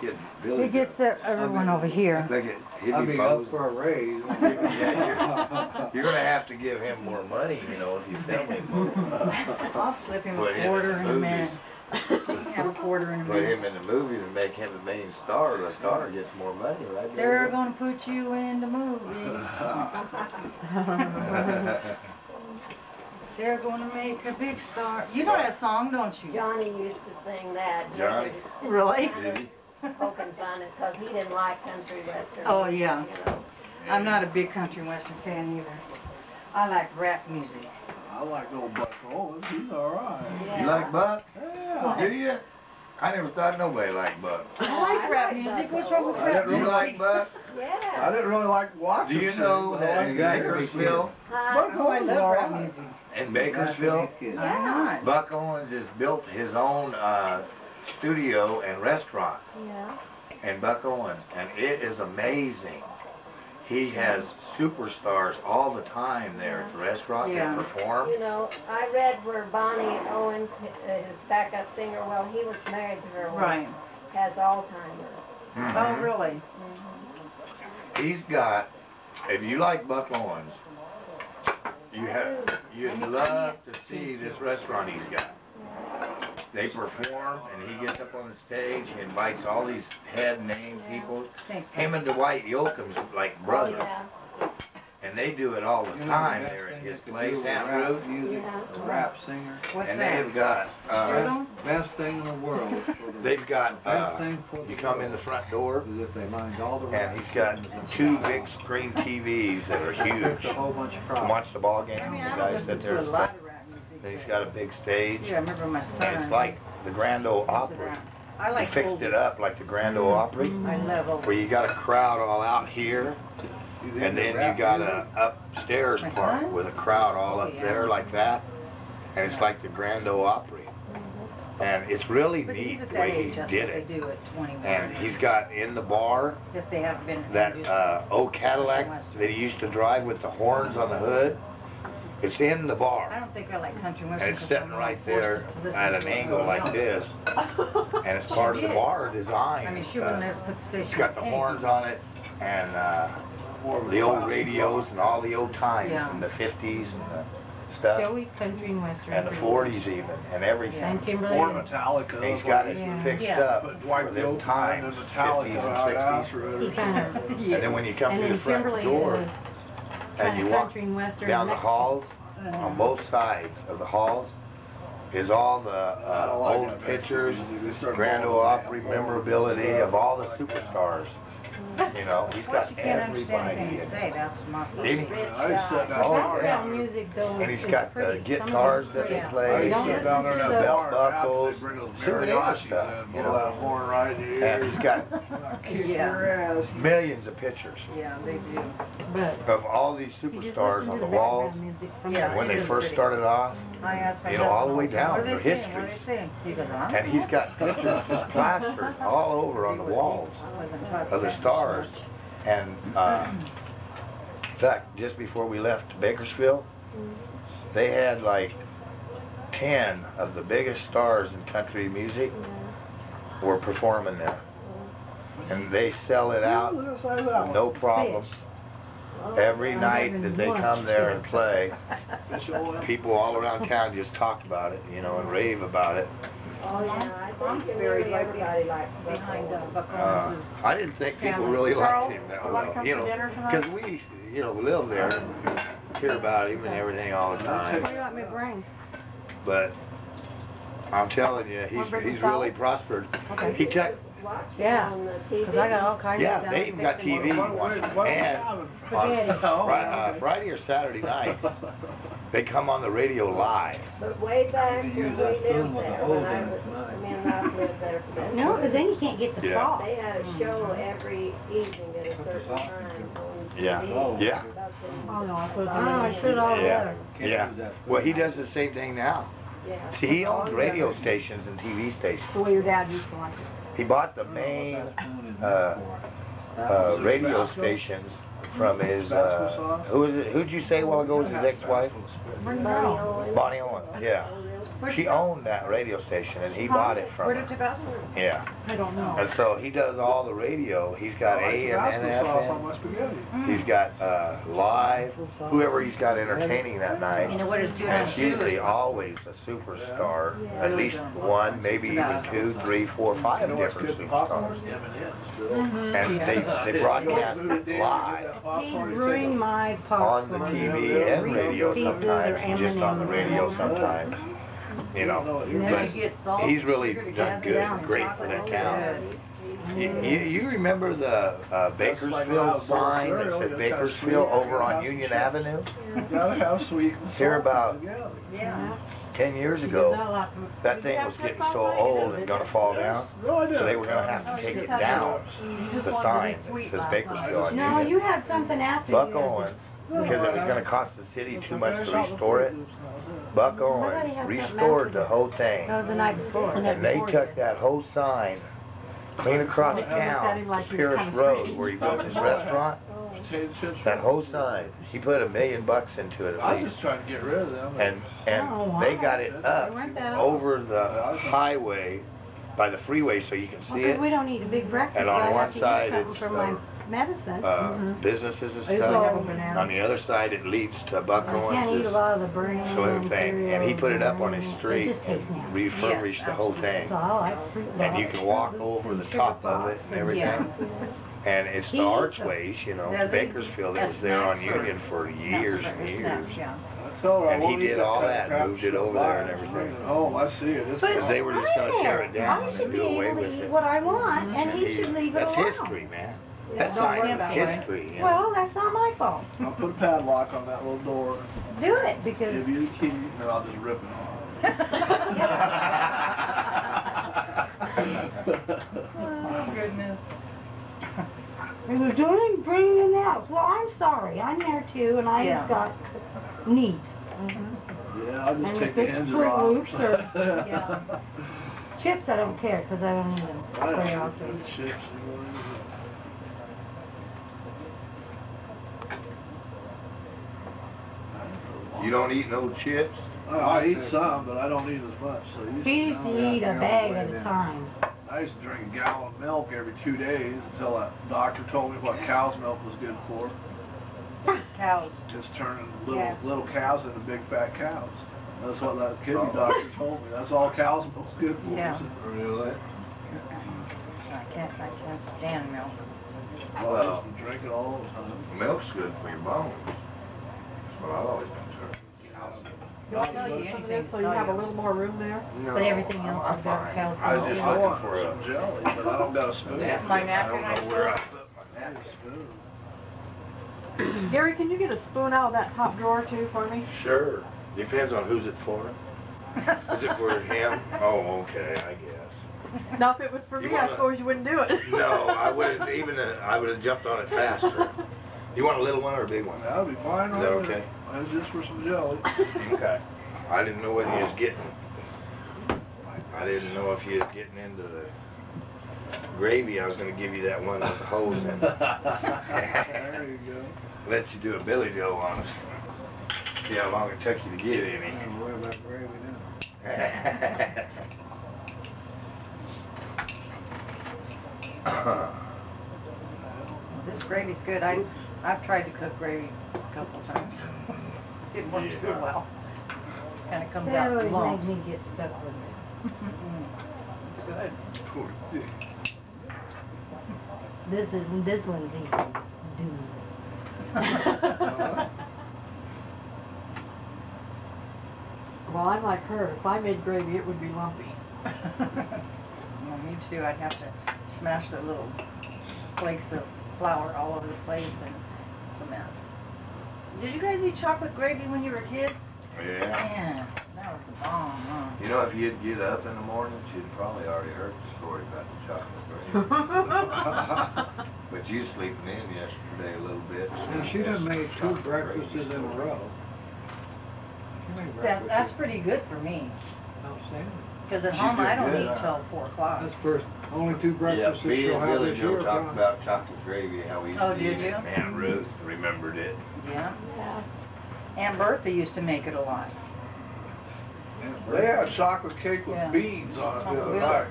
get Billy. He gets everyone over here. I think he'd I'd be be up posed. for a raise. Yeah, you're gonna have to give him more money, you know, if you film him more. I'll slip him Put a him quarter in in the a minute. Have a quarter in a Put minute. him in the movies and make him the main star. The star gets more money, right? They're gonna put you in the movie. They're gonna make a big star. You know that song, don't you? Johnny used to sing that. Johnny? Really? Poking fun at because he didn't like country western. Oh, yeah. You know. I'm not a big country and western fan either. I like rap music. I like old Buck Owens. He's all right. Yeah. You like Buck? Yeah. Did you? I never thought nobody liked Buck. I like rap music. What's wrong with rap You music? like Buck? I Yeah. didn't really like watching. Do you know that in Bakersfield, Huh? Oh, I love rap music. in Bakersfield, Why not? Buck Owens has built his own studio and restaurant Yeah. in Buck Owens, and it is amazing. He has superstars all the time there at the restaurant Yeah. that perform. You know, I read where Bonnie Owens, his backup singer, well, he was married to her, Right. has Alzheimer's. Oh, Mhm. really? He's got, if you like Buck Owens, you'd love to see this restaurant he's got. They perform, and he gets up on the stage. He invites all these head name people. Thanks. Him and Dwight Yoakam's like Oh, brothers, yeah. and they do it all the time there at his place, Aunt Ruth. Music, Yeah. a rap singer. What's And that? they've got, Strudel? Best thing in the world. they've got. Best thing for You come in the front door, is if they mind all the and he's got two big screen TVs that are huge. It's a whole bunch of To crap. watch the ball game, I mean, the I don't guys listen sit to there a and lot stuff. of rap music. Then he's got a big stage, Yeah, I remember my son. and it's like the Grand Ole into Opry. that. I He like fixed old- it up like the Grand Ole Opry, I love old. where you got a crowd all out here, and then you got a upstairs My part son? with a crowd all Oh, up yeah. there like that, and it's like the Grand Ole Opry. And it's really But neat he's at the that way age, he that's did what it. they do at 21. And he's got in the bar If they haven't been that introduced. old Cadillac that he used to drive with the horns on the hood. It's in the I bar, don't think I like country and and western. it's 'cause sitting I'm right forced there to listen at to an it. angle like this, and it's part of the did. bar I design. mean, she wouldn't have put the station. It's got the on. horns on it, and the old radios and all the old times, Yeah. and the 50s and the stuff, Joey's country and western. and the 40s even, and everything. And Kimberly. Or Metallica. And he's got it Yeah. fixed Yeah. up But for Dwight them Yoakam times, and 50s Metallica and out 60s. after it. He kind of, And then when you come and through the then front Kimberly door, is and kind you of walk country and western. down the Mexican. halls, on both sides of the halls, is all the old pictures, Grand Ole Opry memorability of all the superstars. You know, he's Of got course, you can't understand everybody anything in. you say. That's my. Didn't he? I used to sit down Oh, there. Background music though And he's is got the pretty. Some of guitars it's that they pretty. I play, used to Don't sit down there in listen that to the- bar, and after buckles, they bring those souvenir mariachis stuff, in, you blow know. that horn right in your and ears. he's got Kick Yeah. your ass. millions of pictures Yeah, they do. But of all these you just superstars listen on to the the walls. background music. Yeah. When they it is first pretty. started off, I asked my you know, all the way husband, down, what are their they saying? What are histories. they saying? He goes, I don't And he's know. got pictures just plastered all over on the walls I wasn't taught of the Spanish stars. much. And in fact, just before we left Bakersfield, they had like 10 of the biggest stars in country music were performing there. And they sell it out, no problem. Every night that they come there and play, people all around town just talk about it, you know, and rave about it. Oh, yeah, I I'm think buried really right everybody likes behind Buck Buck Uh, Owens' I didn't think people really liked him that well, you know, because we, you know, live there and hear about him and everything all the What time. do you want me to bring? But I'm telling you, he's really prospered. He took, Yeah, on the TV. because I got all kinds of yeah, stuff. they even got TV and on Friday or Saturday nights, they come on the radio live. But way back when we use lived that spoon with there, a when hole I in was, it. me and Ralph lived there for that. No, because then you can't get the Yeah. sauce. They had a show every evening at a certain time on Yeah. TV. Yeah. About the- Oh, no, I put it I put it all Yeah, together. yeah. Well, he does the same thing now. Yeah. See, he owns radio stations and TV stations. The way your dad used to like it. He bought the main radio stations from his, who is it? Who'd you say a while ago was his ex-wife? Bring it Bonnie on. Owens. Bonnie Owens, yeah. She owned that radio station, and he bought it from Where did her. Tabasco? Yeah. I don't know. And so he does all the radio. He's got AM and FM. my spaghetti. He's got live, whoever he's got entertaining that You night. know what it's doing? And it's usually always a superstar, at least one, maybe even 2, 3, 4, 5 different superstars. And they broadcast it live He ruined my on popcorn. the TV and radio sometimes, just on the radio sometimes. You know, but he's really done good, great for that town. You remember the Bakersfield sign that said Bakersfield over on Union Avenue? Gotta have sweet and Here salt about together. Yeah. 10 years ago, that thing was getting so old and gonna fall down, No, I so they didn't. were gonna have to take it down, the sign that says Bakersfield on No, Union. you had something after Buck you. Owens, because it was gonna cost the city too much to restore it, Buck Owens restored the whole thing. That was the night before. And they took that whole sign clean across town, to Pierce Road, where he built his restaurant. Potato chips. That whole sign, he put $1 million into it I at was least. just trying to get rid of them. And they got it up over the highway by the freeway so you can see Because we it. don't need a big breakfast. And on but I one have to eat side something it's for my medicine. businesses and I usually have a stuff. banana. On the other side it leads to Buck I can't eat a Owens' lot of the brain. saloon thing. And he put it up on his street It just tastes and nasty. refurbished the whole thing. So I like fruit And you lots. can walk over the top of it and everything. And it's the archways, you know, Does he? Bakersfield, it was there on Union for years and years. Yeah. I told her I And he won't eat did that all kind of that, crap moved it shit over there and alive. everything. Oh, I see it. It's Because they were just gonna tear it down I and should do be away able with to eat it. what I want, and he should leave it That's alone. history, man. That's Don't sign worry is about it. history, you know. Well, that's not my fault. I'll put a padlock on that little door. Do it, because Give you the key, and then I'll just rip it off. Goodness. if you're doing bringing it out, well, I'm sorry. I'm there too, and I've Yeah. got needs. Yeah, I'll just And take if the it's hinges Fruit off. Loops or Yeah. chips, I don't care because I don't eat them I very don't often. know, chips, You don't eat no chips? I eat some, but I don't eat as much. So you He used to eat a bag at a time. I used to drink a gallon of milk every 2 days until that doctor told me what cow's milk was good for. Cows. It's turning Yeah. little cows into big fat cows. That's what that kidney doctor told me. That's all cow's milk's good for. Yeah. Really? I can't stand milk. Well, Well, I used to drink it all the time. milk's good for your bones. That's what I've always been told. They'll tell you anything. So you have a little more room there? No, But everything else I'm I've got fine. calcium. I was just I looking want for a some jelly, but I don't got a spoon. napkin. My I napkin, don't I know where I put- put my I napkin. need a spoon. Gary, can you get a spoon out of that top drawer too for me? Sure. Depends on who's it for. Is it for him? Oh, okay, I guess. Now, if it was for You me, I wanna- suppose you wouldn't do it. No, I wouldn't even, I would have jumped on it faster. You want a little one or a big one? That would be fine. Is that right okay? there. That's just for some jelly. Okay. I didn't know what he was getting. I didn't know if he was getting into the gravy. I was gonna give you that one with the hose in it. There you go. Let you do a Billy Joe on us. See how long it took you to get any. And what about gravy now? This gravy's good. I've tried to cook gravy a couple times. Didn't work too Yeah. well. Kind of comes That out always lumps. makes me get stuck with it. It's good. Poor thing. This one's easy. Well, I'm like her. If I made gravy, it would be lumpy. Well, me too. I'd have to smash the little flakes of flour all over the place, and it's a mess. Did you guys eat chocolate gravy when you were kids? Yeah. Man, that was the bomb, huh? You know, if you'd get up in the morning, you'd probably already heard the story about the chocolate gravy. But you sleeping in yesterday a little bit. And she done made 2 Chocolate breakfasts gravy's in a story. row. She made That's breakfast pretty good for me. outstanding. Because at She's home, I doing don't good, eat till 4 o'clock. That's first, only 2 Yeah, breakfasts that me she'll and have Billy this Joe year. talked John. about chocolate gravy, how we used Oh, to did eat it. you? And Aunt Ruth remembered it. Yeah. Aunt Bertha used to make it a lot. They had chocolate cake with Yeah. beans on it the Oh, other really? night.